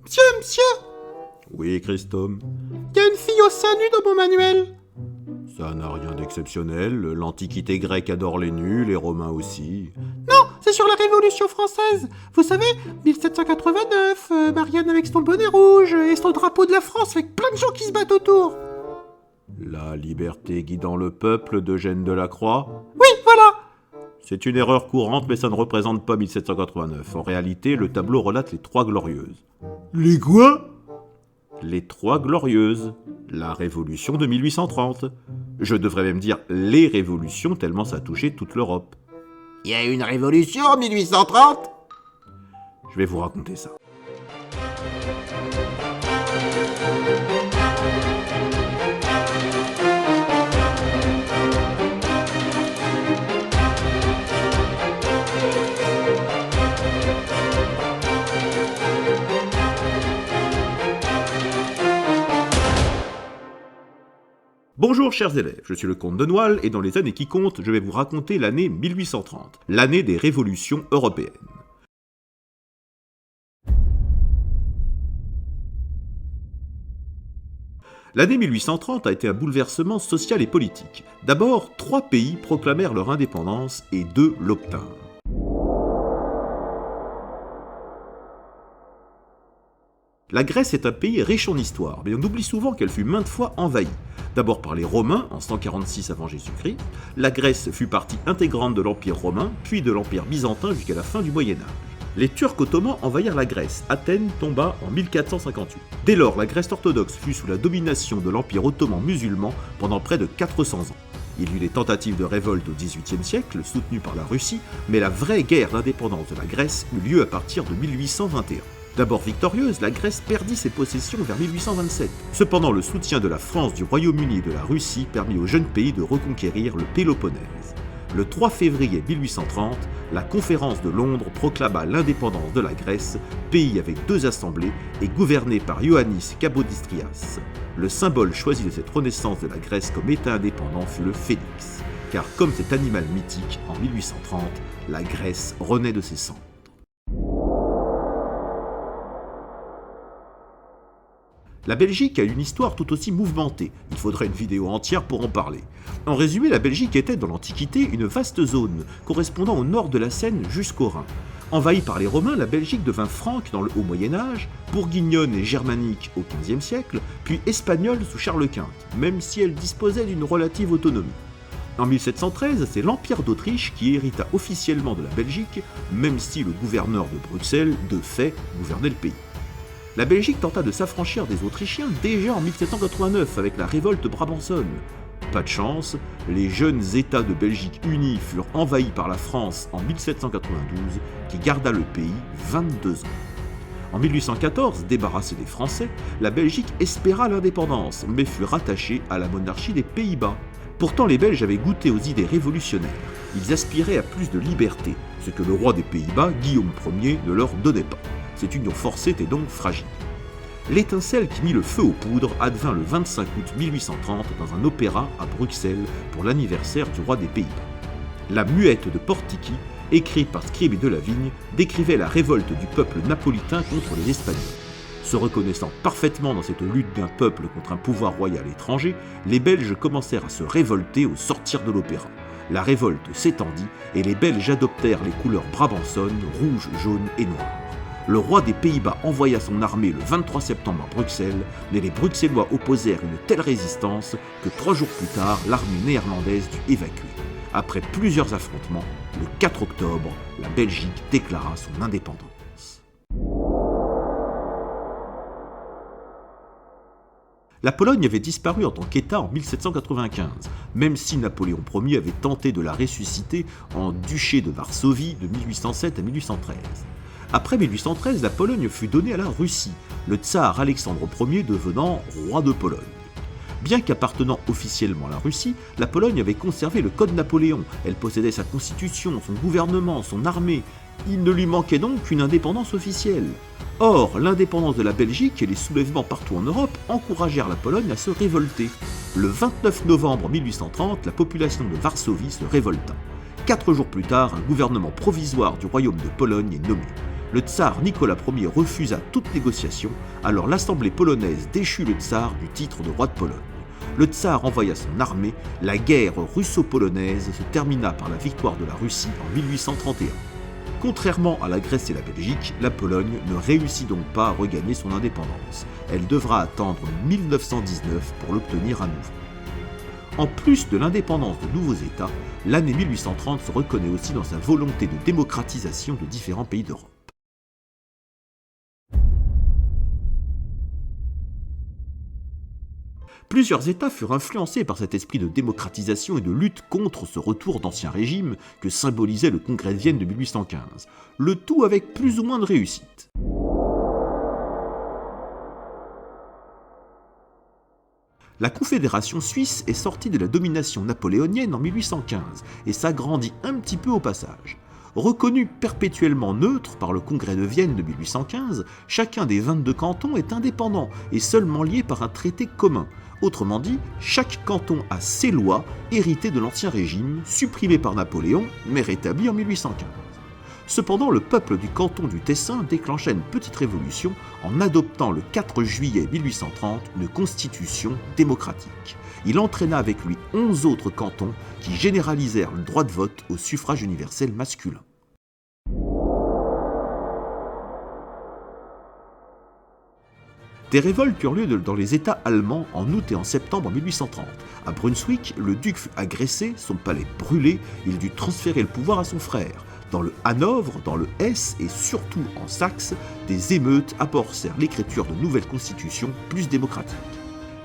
Monsieur. Oui, Christome. Il y a une fille au sein nu dans mon manuel. Ça n'a rien d'exceptionnel. L'Antiquité grecque adore les nus, les Romains aussi. Non, c'est sur la Révolution française. Vous savez, 1789, Marianne avec son bonnet rouge et son drapeau de la France avec plein de gens qui se battent autour. La liberté guidant le peuple d'Eugène Delacroix. Oui, voilà. C'est une erreur courante, mais ça ne représente pas 1789. En réalité, le tableau relate les Trois Glorieuses. Les quoi? Les Trois Glorieuses. La Révolution de 1830. Je devrais même dire les révolutions, tellement ça a touché toute l'Europe. Il y a eu une révolution en 1830? Je vais vous raconter ça. Bonjour chers élèves, je suis le comte de Noiles et dans les années qui comptent, je vais vous raconter l'année 1830, l'année des révolutions européennes. L'année 1830 a été un bouleversement social et politique. D'abord, 3 pays proclamèrent leur indépendance et 2 l'obtinrent. La Grèce est un pays riche en histoire, mais on oublie souvent qu'elle fut maintes fois envahie. D'abord par les Romains en 146 avant Jésus-Christ, la Grèce fut partie intégrante de l'Empire romain, puis de l'Empire byzantin jusqu'à la fin du Moyen-Âge. Les Turcs ottomans envahirent la Grèce, Athènes tomba en 1458. Dès lors, la Grèce orthodoxe fut sous la domination de l'Empire ottoman musulman pendant près de 400 ans. Il y eut des tentatives de révolte au XVIIIe siècle, soutenues par la Russie, mais la vraie guerre d'indépendance de la Grèce eut lieu à partir de 1821. D'abord victorieuse, la Grèce perdit ses possessions vers 1827. Cependant, le soutien de la France, du Royaume-Uni et de la Russie permit au jeune pays de reconquérir le Péloponnèse. Le 3 février 1830, la conférence de Londres proclama l'indépendance de la Grèce, pays avec 2 assemblées et gouverné par Ioannis Kapodistrias. Le symbole choisi de cette renaissance de la Grèce comme État indépendant fut le phénix, car comme cet animal mythique, en 1830, la Grèce renaît de ses cendres. La Belgique a une histoire tout aussi mouvementée, il faudrait une vidéo entière pour en parler. En résumé, la Belgique était dans l'Antiquité une vaste zone, correspondant au nord de la Seine jusqu'au Rhin. Envahie par les Romains, la Belgique devint franque dans le Haut Moyen-Âge, bourguignonne et germanique au XVe siècle, puis espagnole sous Charles Quint, même si elle disposait d'une relative autonomie. En 1713, c'est l'Empire d'Autriche qui hérita officiellement de la Belgique, même si le gouverneur de Bruxelles, de fait, gouvernait le pays. La Belgique tenta de s'affranchir des Autrichiens déjà en 1789 avec la révolte brabançonne. Pas de chance, les jeunes États de Belgique unis furent envahis par la France en 1792, qui garda le pays 22 ans. En 1814, débarrassée des Français, la Belgique espéra l'indépendance, mais fut rattachée à la monarchie des Pays-Bas. Pourtant, les Belges avaient goûté aux idées révolutionnaires. Ils aspiraient à plus de liberté, ce que le roi des Pays-Bas, Guillaume Ier, ne leur donnait pas. Cette union forcée était donc fragile. L'étincelle qui mit le feu aux poudres advint le 25 août 1830 dans un opéra à Bruxelles pour l'anniversaire du roi des Pays-Bas. La Muette de Portici, écrite par Scribe de la Vigne, décrivait la révolte du peuple napolitain contre les Espagnols. Se reconnaissant parfaitement dans cette lutte d'un peuple contre un pouvoir royal étranger, les Belges commencèrent à se révolter au sortir de l'opéra. La révolte s'étendit et les Belges adoptèrent les couleurs brabançonnes, rouge, jaune et noir. Le roi des Pays-Bas envoya son armée le 23 septembre à Bruxelles, mais les Bruxellois opposèrent une telle résistance que 3 jours plus tard, l'armée néerlandaise dut évacuer. Après plusieurs affrontements, le 4 octobre, la Belgique déclara son indépendance. La Pologne avait disparu en tant qu'État en 1795, même si Napoléon Ier avait tenté de la ressusciter en duché de Varsovie de 1807 à 1813. Après 1813, la Pologne fut donnée à la Russie, le tsar Alexandre Ier devenant roi de Pologne. Bien qu'appartenant officiellement à la Russie, la Pologne avait conservé le Code Napoléon, elle possédait sa constitution, son gouvernement, son armée. Il ne lui manquait donc qu'une indépendance officielle. Or, l'indépendance de la Belgique et les soulèvements partout en Europe encouragèrent la Pologne à se révolter. Le 29 novembre 1830, la population de Varsovie se révolta. 4 jours plus tard, un gouvernement provisoire du royaume de Pologne est nommé. Le tsar Nicolas Ier refusa toute négociation, alors l'Assemblée polonaise déchut le tsar du titre de roi de Pologne. Le tsar envoya son armée, la guerre russo-polonaise se termina par la victoire de la Russie en 1831. Contrairement à la Grèce et la Belgique, la Pologne ne réussit donc pas à regagner son indépendance. Elle devra attendre 1919 pour l'obtenir à nouveau. En plus de l'indépendance de nouveaux États, l'année 1830 se reconnaît aussi dans sa volonté de démocratisation de différents pays d'Europe. Plusieurs États furent influencés par cet esprit de démocratisation et de lutte contre ce retour d'Ancien Régime que symbolisait le Congrès de Vienne de 1815, le tout avec plus ou moins de réussite. La Confédération suisse est sortie de la domination napoléonienne en 1815 et s'agrandit un petit peu au passage. Reconnu perpétuellement neutre par le Congrès de Vienne de 1815, chacun des 22 cantons est indépendant et seulement lié par un traité commun. Autrement dit, chaque canton a ses lois, héritées de l'Ancien Régime, supprimées par Napoléon, mais rétablies en 1815. Cependant, le peuple du canton du Tessin déclencha une petite révolution en adoptant le 4 juillet 1830 une constitution démocratique. Il entraîna avec lui 11 autres cantons qui généralisèrent le droit de vote au suffrage universel masculin. Des révoltes eurent lieu dans les États allemands en août et en septembre 1830. À Brunswick, le duc fut agressé, son palais brûlé, il dut transférer le pouvoir à son frère. Dans le Hanovre, dans le Hesse et surtout en Saxe, des émeutes amorcèrent l'écriture de nouvelles constitutions plus démocratiques.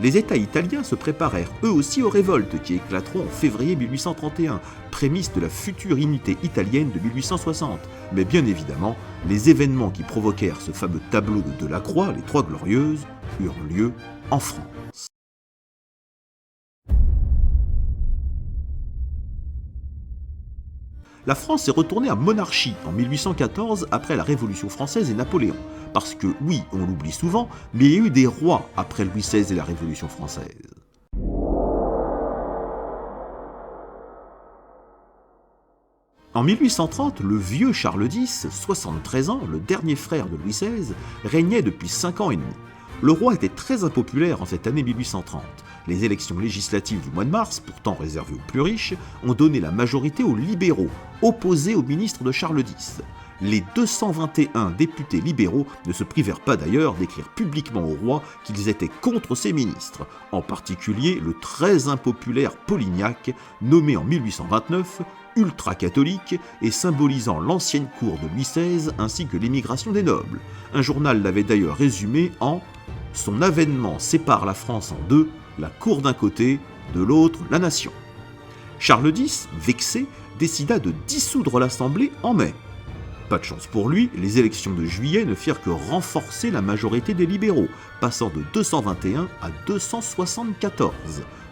Les États italiens se préparèrent eux aussi aux révoltes qui éclateront en février 1831, prémisse de la future unité italienne de 1860. Mais bien évidemment, les événements qui provoquèrent ce fameux tableau de Delacroix, les Trois Glorieuses, eurent lieu en France. La France est retournée à monarchie en 1814 après la Révolution française et Napoléon. Parce que, oui, on l'oublie souvent, mais il y a eu des rois après Louis XVI et la Révolution française. En 1830, le vieux Charles X, 73 ans, le dernier frère de Louis XVI, régnait depuis 5 ans et demi. Le roi était très impopulaire en cette année 1830. Les élections législatives du mois de mars, pourtant réservées aux plus riches, ont donné la majorité aux libéraux, opposés au ministre de Charles X. Les 221 députés libéraux ne se privèrent pas d'ailleurs d'écrire publiquement au roi qu'ils étaient contre ses ministres, en particulier le très impopulaire Polignac, nommé en 1829, ultra-catholique et symbolisant l'ancienne cour de Louis XVI ainsi que l'émigration des nobles. Un journal l'avait d'ailleurs résumé en « Son avènement sépare la France en deux, la cour d'un côté, de l'autre la nation ». Charles X, vexé, décida de dissoudre l'Assemblée en mai. Pas de chance pour lui, les élections de juillet ne firent que renforcer la majorité des libéraux, passant de 221 à 274.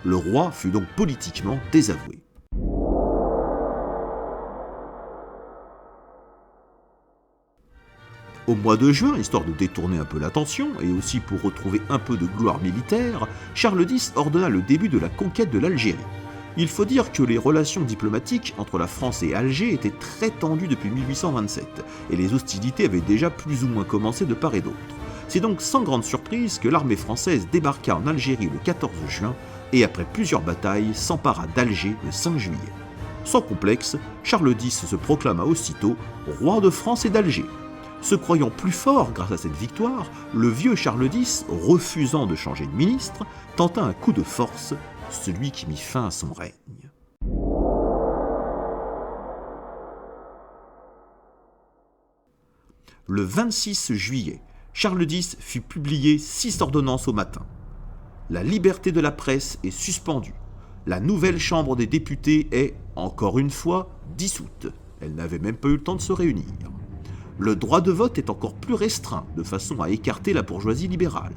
Le roi fut donc politiquement désavoué. Au mois de juin, histoire de détourner un peu l'attention, et aussi pour retrouver un peu de gloire militaire, Charles X ordonna le début de la conquête de l'Algérie. Il faut dire que les relations diplomatiques entre la France et Alger étaient très tendues depuis 1827, et les hostilités avaient déjà plus ou moins commencé de part et d'autre. C'est donc sans grande surprise que l'armée française débarqua en Algérie le 14 juin, et après plusieurs batailles, s'empara d'Alger le 5 juillet. Sans complexe, Charles X se proclama aussitôt roi de France et d'Alger. Se croyant plus fort grâce à cette victoire, le vieux Charles X, refusant de changer de ministre, tenta un coup de force, celui qui mit fin à son règne. Le 26 juillet, Charles X fit publier 6 ordonnances au matin. La liberté de la presse est suspendue. La nouvelle Chambre des députés est, encore une fois, dissoute. Elle n'avait même pas eu le temps de se réunir. Le droit de vote est encore plus restreint, de façon à écarter la bourgeoisie libérale.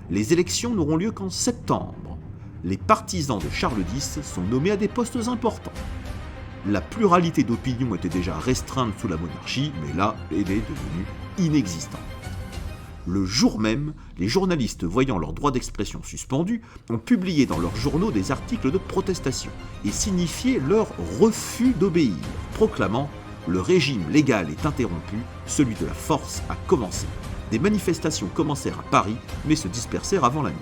Les élections n'auront lieu qu'en septembre. Les partisans de Charles X sont nommés à des postes importants. La pluralité d'opinion était déjà restreinte sous la monarchie, mais là, elle est devenue inexistante. Le jour même, les journalistes voyant leur droit d'expression suspendu ont publié dans leurs journaux des articles de protestation et signifié leur refus d'obéir, proclamant « le régime légal est interrompu, celui de la force a commencé. Des manifestations commencèrent à Paris, mais se dispersèrent avant la nuit.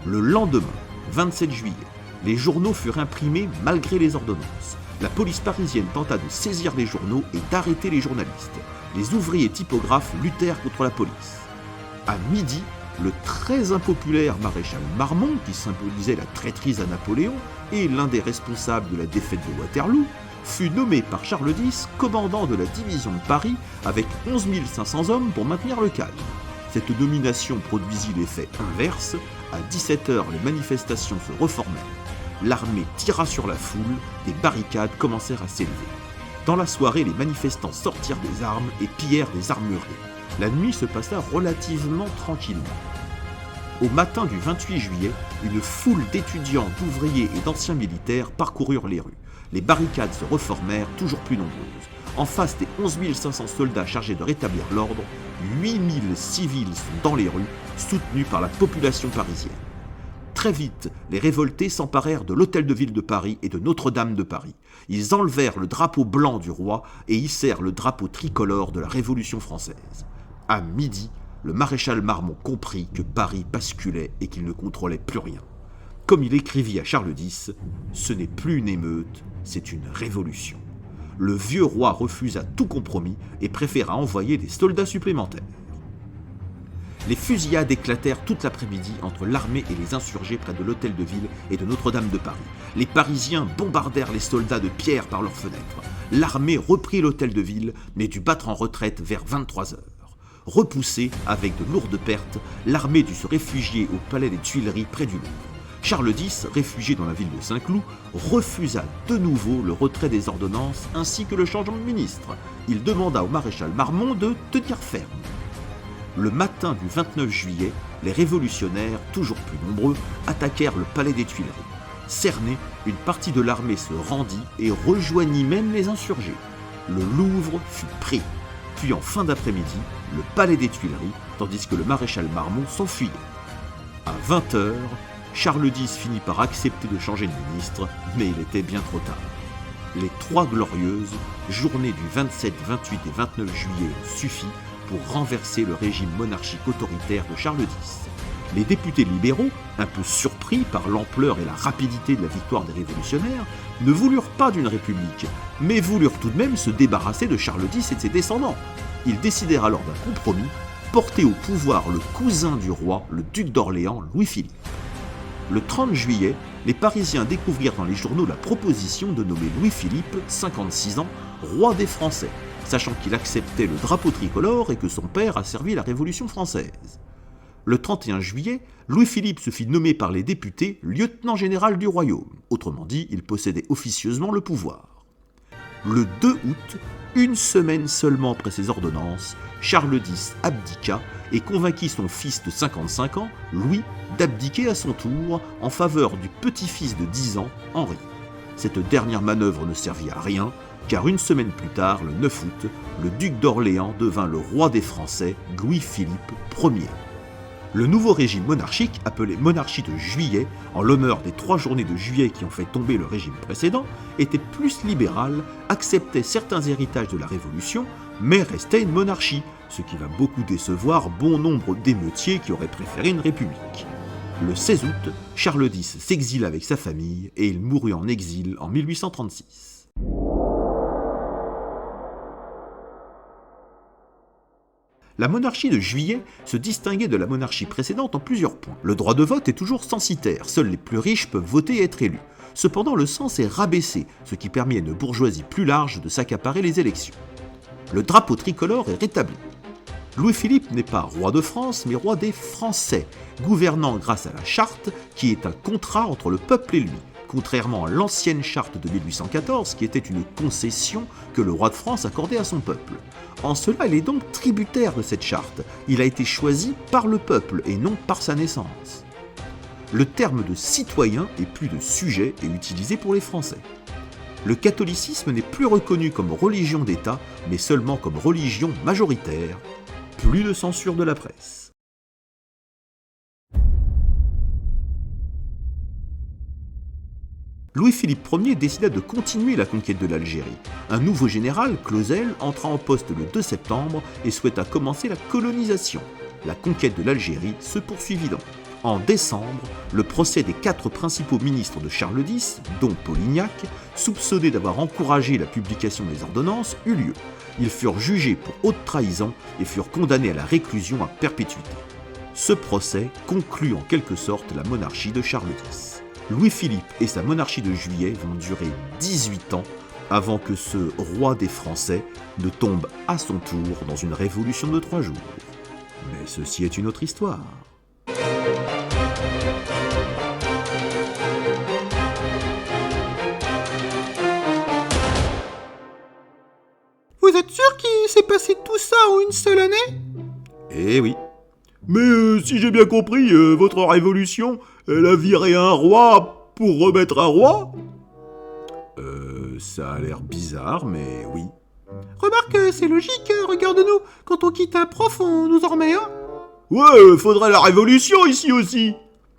Le lendemain, 27 juillet, les journaux furent imprimés malgré les ordonnances. La police parisienne tenta de saisir les journaux et d'arrêter les journalistes. Les ouvriers typographes luttèrent contre la police. À midi, le très impopulaire maréchal Marmont, qui symbolisait la traîtrise à Napoléon et l'un des responsables de la défaite de Waterloo, fut nommé par Charles X commandant de la division de Paris avec 11 500 hommes pour maintenir le calme. Cette nomination produisit l'effet inverse. À 17h, les manifestations se reformèrent. L'armée tira sur la foule, des barricades commencèrent à s'élever. Dans la soirée, les manifestants sortirent des armes et pillèrent des armureries. La nuit se passa relativement tranquillement. Au matin du 28 juillet, une foule d'étudiants, d'ouvriers et d'anciens militaires parcoururent les rues. Les barricades se reformèrent, toujours plus nombreuses. En face des 11 500 soldats chargés de rétablir l'ordre, 8 000 civils sont dans les rues, soutenus par la population parisienne. Très vite, les révoltés s'emparèrent de l'hôtel de ville de Paris et de Notre-Dame de Paris. Ils enlevèrent le drapeau blanc du roi et hissèrent le drapeau tricolore de la Révolution française. À midi, le maréchal Marmont comprit que Paris basculait et qu'il ne contrôlait plus rien. Comme il écrivit à Charles X, « Ce n'est plus une émeute, c'est une révolution ». Le vieux roi refusa tout compromis et préféra envoyer des soldats supplémentaires. Les fusillades éclatèrent toute l'après-midi entre l'armée et les insurgés près de l'hôtel de ville et de Notre-Dame de Paris. Les Parisiens bombardèrent les soldats de pierre par leurs fenêtres. L'armée reprit l'hôtel de ville, mais dut battre en retraite vers 23h. Repoussée, avec de lourdes pertes, l'armée dut se réfugier au palais des Tuileries près du Louvre. Charles X, réfugié dans la ville de Saint-Cloud, refusa de nouveau le retrait des ordonnances ainsi que le changement de ministre. Il demanda au maréchal Marmont de tenir ferme. Le matin du 29 juillet, les révolutionnaires, toujours plus nombreux, attaquèrent le palais des Tuileries. Cerné, une partie de l'armée se rendit et rejoignit même les insurgés. Le Louvre fut pris. Puis en fin d'après-midi, le palais des Tuileries, tandis que le maréchal Marmont s'enfuyait. À 20h, Charles X finit par accepter de changer de ministre, mais il était bien trop tard. Les trois glorieuses journées du 27, 28 et 29 juillet ont suffi pour renverser le régime monarchique autoritaire de Charles X. Les députés libéraux, un peu surpris par l'ampleur et la rapidité de la victoire des révolutionnaires, ne voulurent pas d'une république, mais voulurent tout de même se débarrasser de Charles X et de ses descendants. Ils décidèrent alors d'un compromis, porter au pouvoir le cousin du roi, le duc d'Orléans, Louis-Philippe. Le 30 juillet, les Parisiens découvrirent dans les journaux la proposition de nommer Louis-Philippe, 56 ans, roi des Français, sachant qu'il acceptait le drapeau tricolore et que son père a servi la Révolution française. Le 31 juillet, Louis-Philippe se fit nommer par les députés lieutenant général du royaume. Autrement dit, il possédait officieusement le pouvoir. Le 2 août, une semaine seulement après ces ordonnances, Charles X abdiqua et convainquit son fils de 55 ans, Louis, d'abdiquer à son tour en faveur du petit-fils de 10 ans, Henri. Cette dernière manœuvre ne servit à rien, car une semaine plus tard, le 9 août, le duc d'Orléans devint le roi des Français, Louis-Philippe Ier. Le nouveau régime monarchique, appelé monarchie de juillet, en l'honneur des 3 journées de juillet qui ont fait tomber le régime précédent, était plus libéral, acceptait certains héritages de la Révolution, mais restait une monarchie, ce qui va beaucoup décevoir bon nombre d'émeutiers qui auraient préféré une république. Le 16 août, Charles X s'exila avec sa famille et il mourut en exil en 1836. La monarchie de juillet se distinguait de la monarchie précédente en plusieurs points. Le droit de vote est toujours censitaire, seuls les plus riches peuvent voter et être élus. Cependant, le cens est rabaissé, ce qui permet à une bourgeoisie plus large de s'accaparer les élections. Le drapeau tricolore est rétabli. Louis-Philippe n'est pas roi de France, mais roi des Français, gouvernant grâce à la charte, qui est un contrat entre le peuple et lui, contrairement à l'ancienne charte de 1814, qui était une concession que le roi de France accordait à son peuple. En cela, il est donc tributaire de cette charte. Il a été choisi par le peuple et non par sa naissance. Le terme de citoyen et plus de sujet est utilisé pour les Français. Le catholicisme n'est plus reconnu comme religion d'État, mais seulement comme religion majoritaire. Plus de censure de la presse. Louis-Philippe Ier décida de continuer la conquête de l'Algérie. Un nouveau général, Clausel, entra en poste le 2 septembre et souhaita commencer la colonisation. La conquête de l'Algérie se poursuivit donc. En décembre, le procès des 4 principaux ministres de Charles X, dont Polignac, soupçonnés d'avoir encouragé la publication des ordonnances, eut lieu. Ils furent jugés pour haute trahison et furent condamnés à la réclusion à perpétuité. Ce procès conclut en quelque sorte la monarchie de Charles X. Louis-Philippe et sa monarchie de Juillet vont durer 18 ans avant que ce roi des Français ne tombe à son tour dans une révolution de 3 jours. Mais ceci est une autre histoire. Vous êtes sûr qu'il s'est passé tout ça en une seule année? Eh oui. Mais si j'ai bien compris, votre révolution, elle a viré un roi pour remettre un roi? Ça a l'air bizarre, mais oui. Remarque, c'est logique, regarde-nous. Quand on quitte un prof, on nous en remet un. Ouais, faudrait la révolution ici aussi.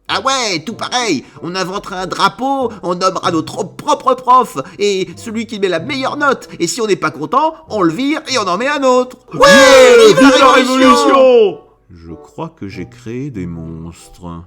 Ah ouais, tout pareil, on inventera un drapeau, on nommera notre propre prof, et celui qui met la meilleure note, et si on n'est pas content, on le vire et on en met un autre. Ouais, vive la révolution! Je crois que j'ai créé des monstres.